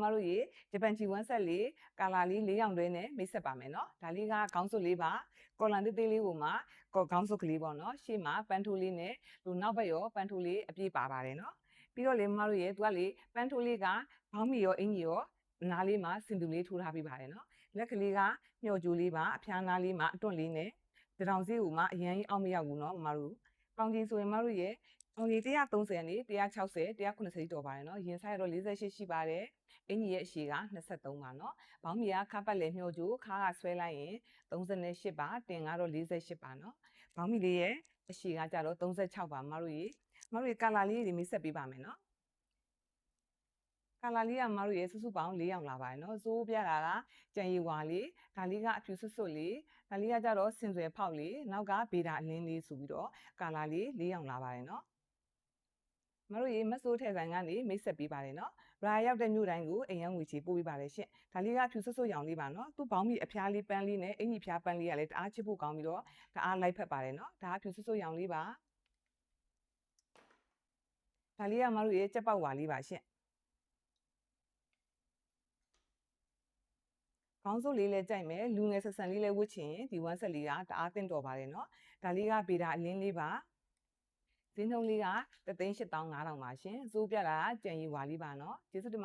မတို့ရေဂျပန်ချီဝမ်းဆက်လေးကာလာလေး4ရောင်တွဲနဲ့မိတ်ဆက်ပါမယ်နော်ဒါလေးကခေါင်းစွပ်လေးပါကော်လန်သေးသေးလေးကိုမှခေါင်းစွပ်ကလေးပေါ့နော်ရှေ့မှာပန်းထိုးလေးနဲ့လူနောက်ဘက်ရောပန်းထိုးလေးအပြည့်ပါပါတယ်နော်ပြီးတော့လေမတို့ရေသူကလေပန်းထိုးလေးကဘောင်းမီရောအင်ကြီးရောနားလေးမှာစင်တူလေးထိုးထားပေးပါတယ်နော်လက်ကလေးကမျှော်ကြိုးလေးပါအဖျားနားလေးမှာအတွန့်လေးနဲ့တထောင်စီးကိုမှအရင်အောက်မရောက်ဘူးနော်မတို့ပေါင်ကြီးဆိုရင်မတို့ရေပေါင်ကြီး130နဲ့160 190တော်ပါတယ်နော်ရင်ဆိုင်တော့48ရှိပါတယ်အင်ကြီးရဲ့အရှည်က23ပါနော်ဘောင်းမီကခါပတ်လေမျှော်ကြိုးခါကဆွဲလိုက်ရင်38ပါတင်ကတော့48ပါနော်ဘောင်းမီလေးရဲ့အရှည်ကကြတော့36ပါမတို့ရေကာလာလေးတွေမိတ်ဆက်ပေးပါမယ်နော်ကာလာလေးကမတို့ရေစုစုပေါင်း4ရောင်လာပါတယ်နော်စိုးပြတာကကြံရီဝါလေးဒါလေးကအဖြူဆွတ်လေးဒါလေးကကြတော့စင်စွယ်ဖောက်လေးနောက်ကဗေဒါအလင်းလေးဆိုပြီးတော့ကာလာလေး4ရောင်လာပါတယ်နော်မတို့ရေမဆိုးထဲဆိုင်ကနေမိတ်ဆက်ပေးပါတယ်နော်ရာရောက်တဲ့မြို့တိုင်းကိုအိမ်ရောက်ငွေချေပို့ပေးပါတယ်ရှင့်ဒါလေးကဖြူဆွတ်ရောင်လေးပါနော်သူ့ဘောင်းမီအဖျားလေးပန်းလေးနဲ့အင်ကြီးဖျားပန်းလေးကလည်းတအားချစ်ဖို့ကောင်းပြီးတော့တအားလိုက်ဖက်ပါတယ်နော်ဒါကဖြူဆွတ်ရောင်လေးပါဒါလေးကမတို့ရေကြက်ပေါက်ဝါလေးပါရှင့်ခေါင်းစုပ်လေးလည်းကြိုက်မယ်လူငယ်ဆက်ဆန်လေးလည်းဝတ်ချင်ဒီဝမ်းဆက်လေးကတအားသင့်တော်ပါတယ်နော်ဒါလေးကဗေဒါအလင်းလေးပါဈေးနှုန်းလေးက3,8500ပါရှင်စိုးပြတာကြံရီဝါလေးပါနော်ကျေးဇူးတင်ပါ